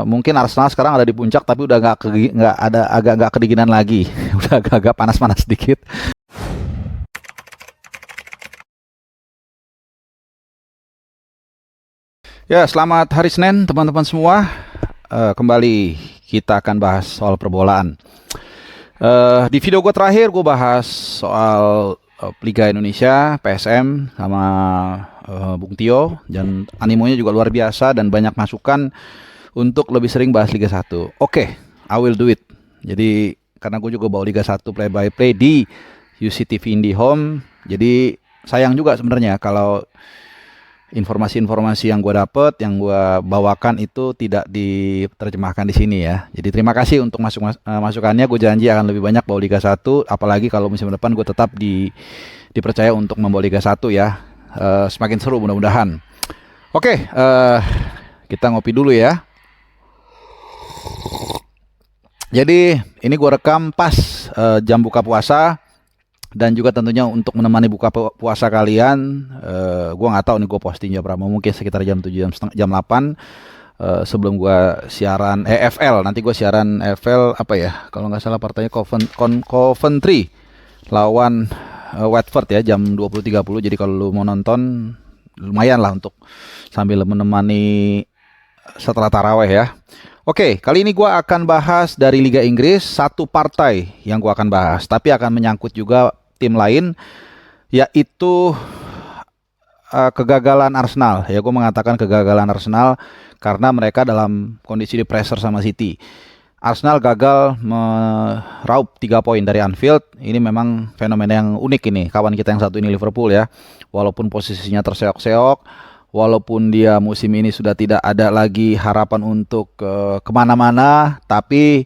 Mungkin Arsenal sekarang ada di puncak tapi udah nggak ada agak-agak kedinginan lagi, udah agak-agak panas-panas sedikit. Ya, selamat hari Senin teman-teman semua. Kembali kita akan bahas soal perbolaan. Di video gue terakhir gue bahas soal Liga Indonesia, PSM sama Bung Tio, dan animonya juga luar biasa dan banyak masukan untuk lebih sering bahas Liga 1. Oke, I will do it. Jadi karena gue juga bawa Liga 1 play by play di UCTV IndiHome, jadi sayang juga sebenarnya kalau informasi-informasi yang gue dapet, yang gue bawakan itu tidak diterjemahkan di sini ya. Jadi terima kasih untuk masukannya. Gue janji akan lebih banyak bawa Liga 1, apalagi kalau musim depan gue tetap dipercaya untuk membawa Liga 1 ya. Semakin seru mudah-mudahan. Oke, kita ngopi dulu ya. Jadi ini gue rekam pas jam buka puasa. Dan juga tentunya untuk menemani buka puasa kalian, gue nggak tahu nih gue posting jam berapa, mungkin sekitar jam 7, jam 8, sebelum gue siaran EFL. Nanti gue siaran EFL apa ya, kalau nggak salah partainya Coventry lawan Watford ya, jam 20.30. Jadi kalau lu mau nonton, lumayan lah untuk sambil menemani setelah taraweh ya. Oke, kali ini gue akan bahas dari Liga Inggris, satu partai yang gue akan bahas, tapi akan menyangkut juga tim lain, yaitu kegagalan Arsenal. Ya, gue mengatakan kegagalan Arsenal karena mereka dalam kondisi di pressure sama City. Arsenal gagal meraup 3 poin dari Anfield. Ini memang fenomena yang unik ini. Kawan kita yang satu ini Liverpool ya, walaupun posisinya terseok-seok, walaupun dia musim ini sudah tidak ada lagi harapan untuk kemana-mana, tapi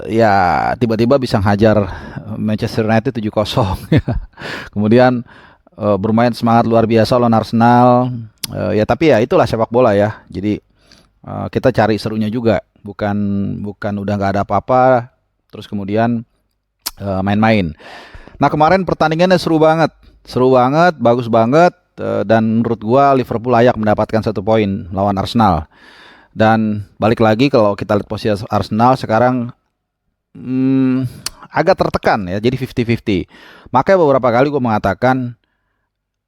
ya tiba-tiba bisa hajar Manchester United 7-0. Kemudian bermain semangat luar biasa lawan Arsenal. Ya tapi ya itulah sepak bola ya. Jadi kita cari serunya juga, bukan udah nggak ada apa-apa terus kemudian main-main. Nah, kemarin pertandingannya seru banget, bagus banget. Dan menurut gua Liverpool layak mendapatkan 1 poin lawan Arsenal. Dan balik lagi kalau kita lihat posisi Arsenal sekarang agak tertekan ya, jadi 50-50. Makanya beberapa kali gue mengatakan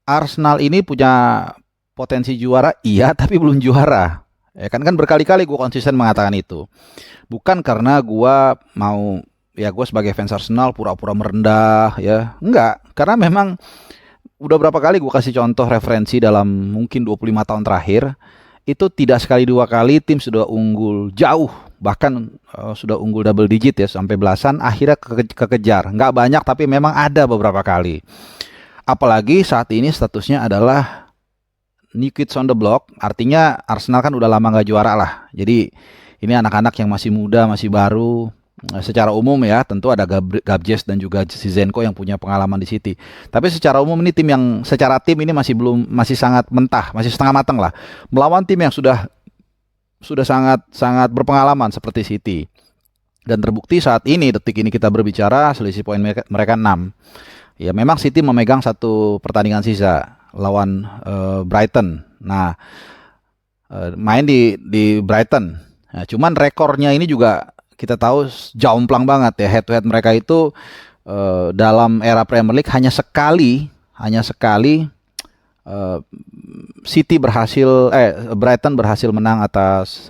Arsenal ini punya potensi juara, iya, tapi belum juara. Ya kan berkali-kali gue konsisten mengatakan itu. Bukan karena gue mau, ya gue sebagai fans Arsenal pura-pura merendah ya, enggak. Karena memang udah berapa kali gue kasih contoh referensi dalam mungkin 25 tahun terakhir, itu tidak sekali dua kali tim sudah unggul jauh, bahkan sudah unggul double digit ya, sampai belasan, akhirnya kekejar. Nggak banyak tapi memang ada beberapa kali. Apalagi saat ini statusnya adalah new kids on the block, artinya Arsenal kan udah lama nggak juara lah. Jadi ini anak-anak yang masih muda, masih baru. Secara umum ya, tentu ada Gabjes dan juga Zizenko yang punya pengalaman di City. Tapi secara umum ini tim yang secara tim ini masih sangat mentah, masih setengah matang lah. Melawan tim yang sudah sangat berpengalaman seperti City. Dan terbukti saat ini, detik ini kita berbicara, selisih poin mereka 6. Ya memang City memegang 1 pertandingan sisa lawan Brighton. Nah, main di Brighton. Nah, cuman rekornya ini juga kita tahu jomplang banget ya, head to head mereka itu dalam era Premier League hanya sekali Brighton berhasil menang atas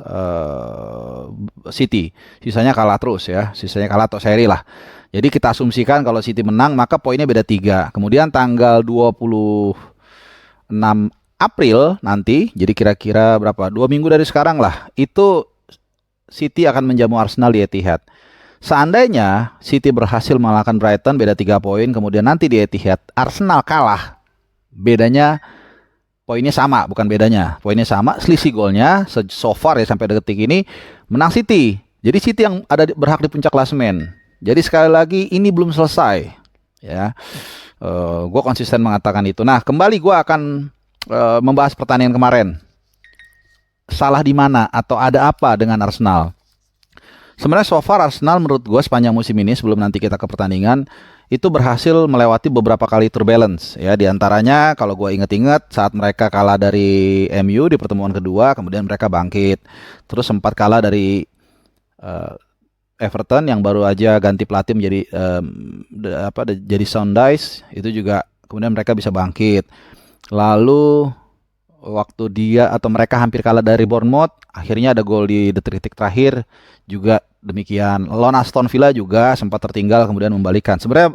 City. Sisanya kalah terus ya, sisanya kalah atau seri lah. Jadi kita asumsikan kalau City menang maka poinnya beda 3. Kemudian tanggal 26 April nanti, jadi kira-kira berapa? 2 minggu dari sekarang lah, itu City akan menjamu Arsenal di Etihad. Seandainya City berhasil mengalahkan Brighton beda 3 poin, kemudian nanti di Etihad Arsenal kalah, bedanya poinnya sama, bukan bedanya, poinnya sama, selisih golnya so far ya sampai detik ini menang City. Jadi City yang berhak di puncak klasemen. Jadi sekali lagi ini belum selesai ya. Gue konsisten mengatakan itu. Nah, kembali gue akan membahas pertandingan kemarin. Salah di mana atau ada apa dengan Arsenal? Sebenarnya so far Arsenal menurut gue sepanjang musim ini sebelum nanti kita ke pertandingan itu berhasil melewati beberapa kali turbulence ya, di antaranya kalau gue inget-inget saat mereka kalah dari MU di pertemuan kedua, kemudian mereka bangkit, terus sempat kalah dari eh, Everton yang baru aja ganti pelatih menjadi jadi Soundice, itu juga kemudian mereka bisa bangkit. Lalu waktu dia atau mereka hampir kalah dari Bournemouth, akhirnya ada gol di detik-detik terakhir juga demikian. Lawan Aston Villa juga sempat tertinggal kemudian membalikan. Sebenarnya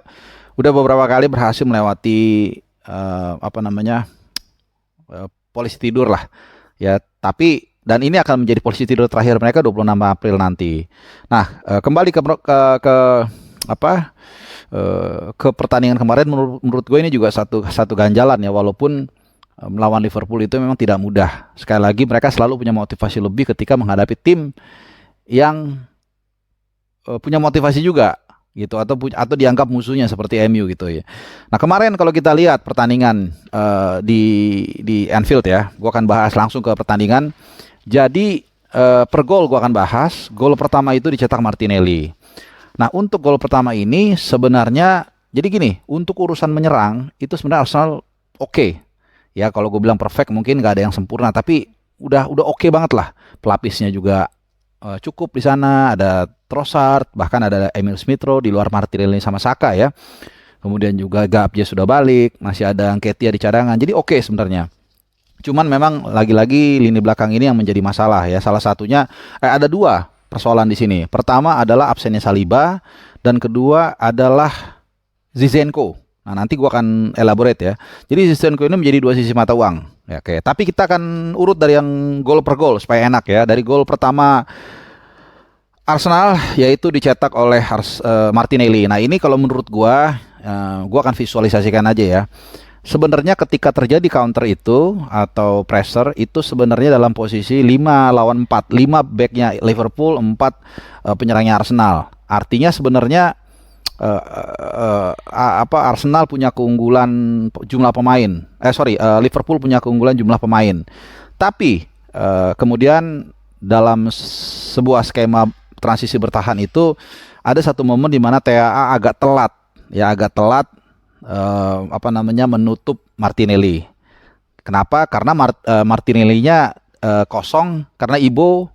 udah beberapa kali berhasil melewati polisi tidur lah ya, tapi dan ini akan menjadi polisi tidur terakhir mereka 26 April nanti. Nah, kembali ke pertandingan kemarin, menurut gue ini juga satu ganjalan ya, walaupun melawan Liverpool itu memang tidak mudah. Sekali lagi mereka selalu punya motivasi lebih ketika menghadapi tim yang punya motivasi juga gitu, atau dianggap musuhnya seperti MU gitu ya. Nah, kemarin kalau kita lihat pertandingan di Anfield ya, gua akan bahas langsung ke pertandingan. Jadi per gol gua akan bahas. Gol pertama itu dicetak Martinelli. Nah, untuk gol pertama ini sebenarnya jadi gini, untuk urusan menyerang itu sebenarnya Arsenal oke. Ya, kalau gue bilang perfect mungkin nggak ada yang sempurna, tapi udah oke banget lah. Pelapisnya juga cukup di sana, ada Trossard, bahkan ada Emil Smith Rowe di luar Martinelli sama Saka ya. Kemudian juga Gabje sudah balik, masih ada Nketiah di cadangan. Jadi oke sebenarnya. Cuman memang lagi-lagi lini belakang ini yang menjadi masalah ya. Salah satunya ada dua persoalan di sini. Pertama adalah absennya Saliba, dan kedua adalah Zinchenko. Nah, nanti gua akan elaborate ya. Jadi Zinchenko ini menjadi dua sisi mata uang. Ya, oke. Tapi kita akan urut dari yang gol per gol supaya enak ya. Dari gol pertama Arsenal yaitu dicetak oleh Martinelli. Nah, ini kalau menurut gua akan visualisasikan aja ya. Sebenarnya ketika terjadi counter itu atau pressure itu sebenarnya dalam posisi 5 lawan 4. 5 backnya Liverpool, 4 penyerangnya Arsenal. Artinya sebenarnya Arsenal punya keunggulan jumlah pemain. Liverpool punya keunggulan jumlah pemain. Tapi kemudian dalam sebuah skema transisi bertahan itu ada satu momen di mana TAA agak telat menutup Martinelli. Kenapa? Karena Martinelli-nya kosong karena Ibo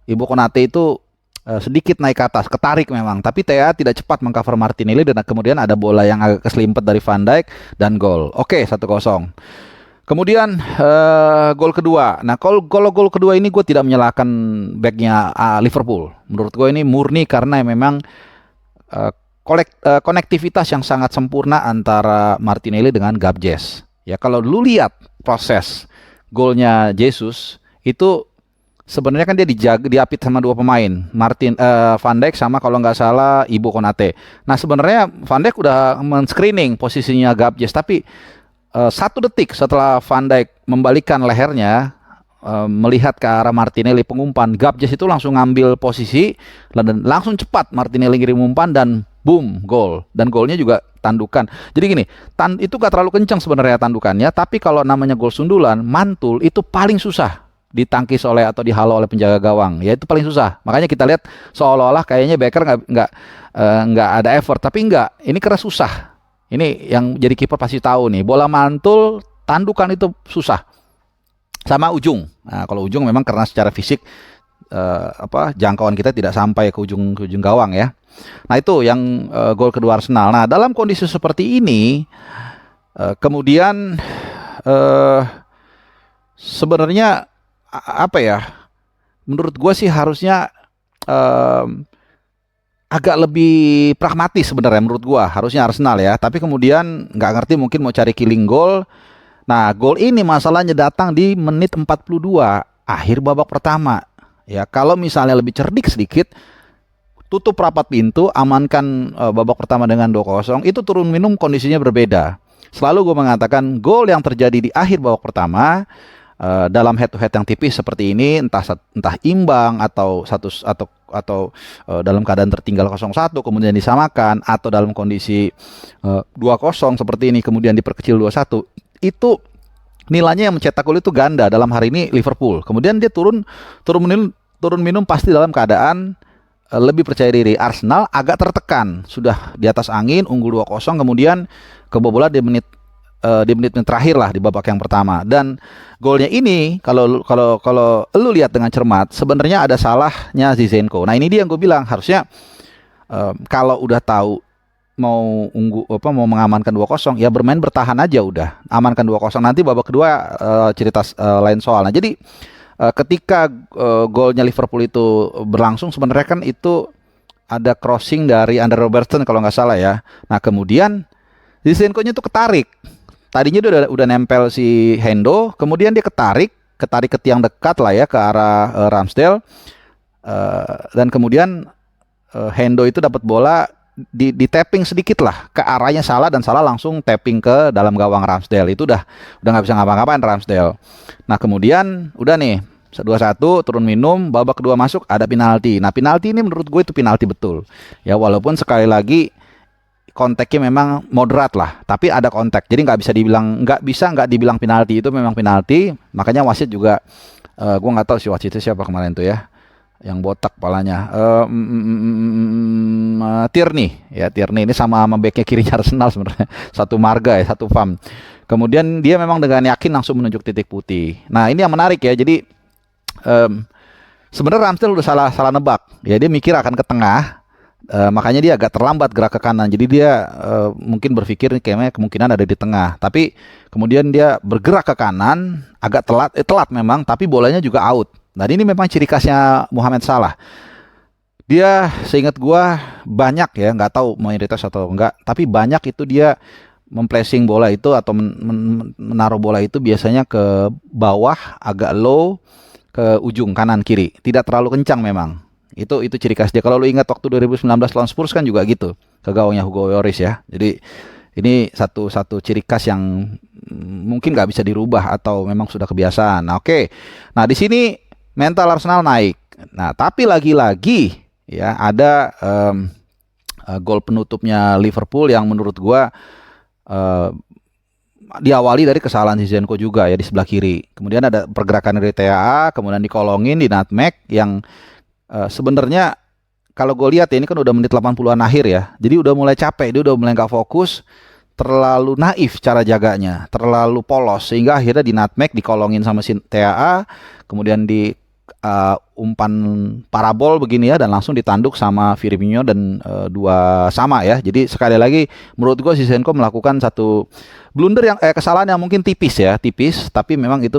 Konate itu sedikit naik ke atas, ketarik memang, tapi TAA tidak cepat mengcover Martinelli dan kemudian ada bola yang agak keselimpet dari Van Dijk dan gol. Oke, 1-0. Kemudian gol kedua. Nah, kalau gol kedua ini gue tidak menyalahkan backnya Liverpool. Menurut gue ini murni karena memang konektivitas yang sangat sempurna antara Martinelli dengan Gabjes. Ya, kalau lu lihat proses golnya Jesus itu sebenarnya kan dia diapit sama dua pemain, Van Dijk sama kalau nggak salah Ibo Konate. Nah, sebenarnya Van Dijk udah men-screening posisinya Gabjes, tapi 1 detik setelah Van Dijk membalikkan lehernya melihat ke arah Martinelli pengumpan, Gabjes itu langsung ngambil posisi dan langsung cepat Martinelli ngirim umpan dan boom, gol. Dan golnya juga tandukan. Jadi gini, itu gak terlalu kencang sebenarnya tandukannya, tapi kalau namanya gol sundulan, mantul itu paling susah ditangkis oleh atau dihalau oleh penjaga gawang. Ya itu paling susah. Makanya kita lihat seolah-olah kayaknya Becker nggak ada effort, tapi enggak. Ini karena susah. Ini yang jadi kiper pasti tahu nih. Bola mantul, tandukan itu susah. Sama Ujung. Nah, kalau Ujung memang karena secara fisik jangkauan kita tidak sampai ke ujung gawang ya. Nah, itu yang gol kedua Arsenal. Nah, dalam kondisi seperti ini kemudian sebenarnya menurut gue sih harusnya agak lebih pragmatis sebenarnya menurut gue, harusnya Arsenal ya. Tapi kemudian nggak ngerti, mungkin mau cari killing goal. Nah, gol ini masalahnya datang di menit 42 akhir babak pertama. Ya, kalau misalnya lebih cerdik sedikit, tutup rapat pintu, amankan babak pertama dengan 2-0, itu turun minum kondisinya berbeda. Selalu gue mengatakan gol yang terjadi di akhir babak pertama dalam head to head yang tipis seperti ini, entah imbang atau dalam keadaan tertinggal 0-1 kemudian disamakan, atau dalam kondisi 2-0 seperti ini kemudian diperkecil 2-1, itu nilainya yang mencetak gol itu ganda. Dalam hari ini Liverpool. Kemudian dia turun minum pasti dalam keadaan lebih percaya diri. Arsenal agak tertekan, sudah di atas angin, unggul 2-0, kemudian kebobolan di menit terakhir lah di babak yang pertama. Dan golnya ini kalau lu lihat dengan cermat, sebenarnya ada salahnya Zinchenko. Nah ini dia yang gue bilang, harusnya kalau udah tahu mau mau mengamankan 2-0, ya bermain bertahan aja udah. Amankan 2-0, nanti babak kedua cerita lain soal. Nah jadi ketika golnya Liverpool itu berlangsung, sebenarnya kan itu ada crossing dari Andre Robertson kalau nggak salah ya. Nah kemudian Zinchenko-nya tuh ketarik. Tadinya dia udah nempel si Hendo, kemudian dia ketarik ke tiang dekat lah ya, ke arah Ramsdale. Dan kemudian Hendo itu dapat bola di tapping sedikit lah ke arahnya Salah, dan Salah langsung tapping ke dalam gawang Ramsdale. Itu udah nggak bisa ngapa-ngapain Ramsdale. Nah kemudian udah nih 2-1 turun minum, babak kedua masuk ada penalti. Nah penalti ini menurut gue itu penalti betul ya, walaupun sekali lagi kontaknya memang moderat lah, tapi ada kontak, jadi nggak bisa dibilang penalti, itu memang penalti. Makanya wasit juga gue nggak tahu si wasit itu siapa kemarin tuh ya, yang botak kepalanya, Tierney ini sama backnya kirinya Arsenal sebenarnya satu marga ya, satu fam. Kemudian dia memang dengan yakin langsung menunjuk titik putih. Nah ini yang menarik ya, jadi sebenarnya Ramsdale udah salah nebak ya, dia mikir akan ke tengah. Makanya dia agak terlambat gerak ke kanan. Jadi dia mungkin berpikir kayaknya kemungkinan ada di tengah. Tapi kemudian dia bergerak ke kanan, agak telat memang, tapi bolanya juga out. Nah ini memang ciri khasnya Mohamed Salah. Dia seingat gua banyak ya, nggak tahu mayoritas atau enggak, tapi banyak itu dia memplacing bola itu atau menaruh bola itu biasanya ke bawah, agak low, ke ujung kanan kiri. Tidak terlalu kencang memang. Itu ciri khas dia. Kalau lu ingat waktu 2019 lawan Spurs kan juga gitu, ke gawangnya Hugo Lloris ya. Jadi ini satu ciri khas yang mungkin nggak bisa dirubah atau memang sudah kebiasaan. Nah, oke. Nah di sini mental Arsenal naik. Nah tapi lagi-lagi ya ada gol penutupnya Liverpool yang menurut gua diawali dari kesalahan Zinchenko juga ya di sebelah kiri. Kemudian ada pergerakan dari TAA, kemudian dikolongin di nutmeg yang sebenarnya kalau gue lihat ya, ini kan udah menit 80-an akhir ya. Jadi udah mulai capek, dia udah mulai gak fokus, terlalu naif cara jaganya, terlalu polos, sehingga akhirnya di nutmeg, dikolongin sama si TAA, kemudian di umpan parabol begini ya, dan langsung ditanduk sama Firmino dan 2 sama ya. Jadi sekali lagi menurut gue Zinchenko melakukan satu blunder yang kesalahan yang mungkin tipis, tapi memang itu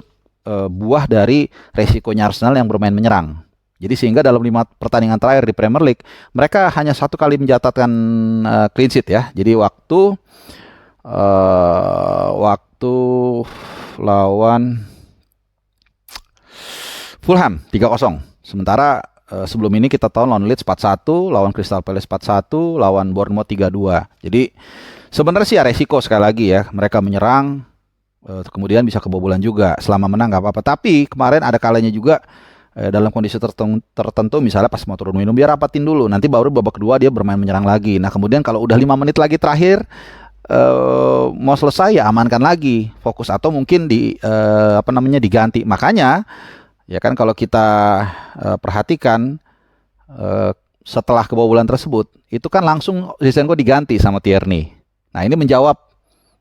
buah dari resikonya Arsenal yang bermain menyerang. Jadi sehingga dalam 5 pertandingan terakhir di Premier League, mereka hanya 1 kali mencatatkan clean sheet ya. Jadi waktu lawan Fulham 3-0. Sementara sebelum ini kita tahu lawan Leeds 4-1, lawan Crystal Palace 4-1, lawan Bournemouth 3-2. Jadi sebenarnya sih ya resiko sekali lagi ya. Mereka menyerang, kemudian bisa kebobolan juga. Selama menang nggak apa-apa. Tapi kemarin ada kalanya juga dalam kondisi tertentu, misalnya pas mau turun minum, dia rapatin dulu, nanti baru babak kedua dia bermain menyerang lagi. Nah kemudian kalau udah 5 menit lagi terakhir mau selesai, ya amankan lagi, fokus, atau mungkin diganti. Makanya ya kan kalau kita perhatikan setelah kebobolan tersebut, itu kan langsung Zinchenko diganti sama Tierney. Nah ini menjawab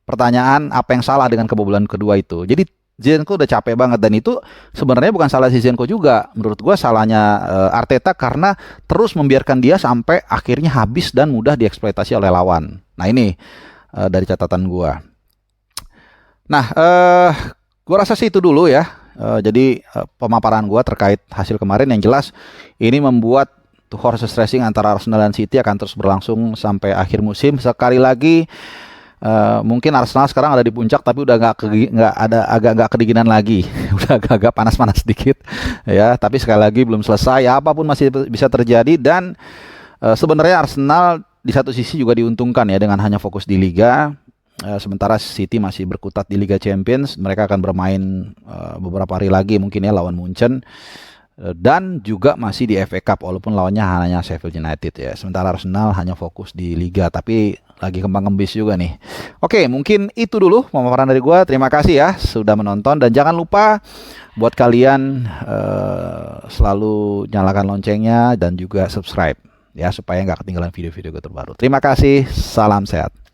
pertanyaan apa yang salah dengan kebobolan kedua itu. Jadi Zinchenko udah capek banget, dan itu sebenarnya bukan salah Zinchenko juga. Menurut gue salahnya Arteta karena terus membiarkan dia sampai akhirnya habis dan mudah dieksploitasi oleh lawan. Nah ini dari catatan gue. Nah, gue rasa sih itu dulu ya. Jadi pemaparan gue terkait hasil kemarin, yang jelas ini membuat horses racing antara Arsenal dan City akan terus berlangsung sampai akhir musim. Sekali lagi, mungkin Arsenal sekarang ada di puncak, tapi udah agak kedinginan lagi, udah agak panas-panas sedikit ya. Tapi sekali lagi belum selesai, ya, apapun masih bisa terjadi. Dan sebenarnya Arsenal di satu sisi juga diuntungkan ya dengan hanya fokus di Liga, sementara City masih berkutat di Liga Champions. Mereka akan bermain beberapa hari lagi mungkin ya lawan Munchen. dan juga masih di FA Cup walaupun lawannya hanya Sheffield United ya. Sementara Arsenal hanya fokus di Liga tapi lagi kembang-kembis juga nih. Oke, mungkin itu dulu pemaparan dari gua. Terima kasih ya sudah menonton dan jangan lupa buat kalian selalu nyalakan loncengnya dan juga subscribe ya supaya nggak ketinggalan video-video gue terbaru. Terima kasih, salam sehat.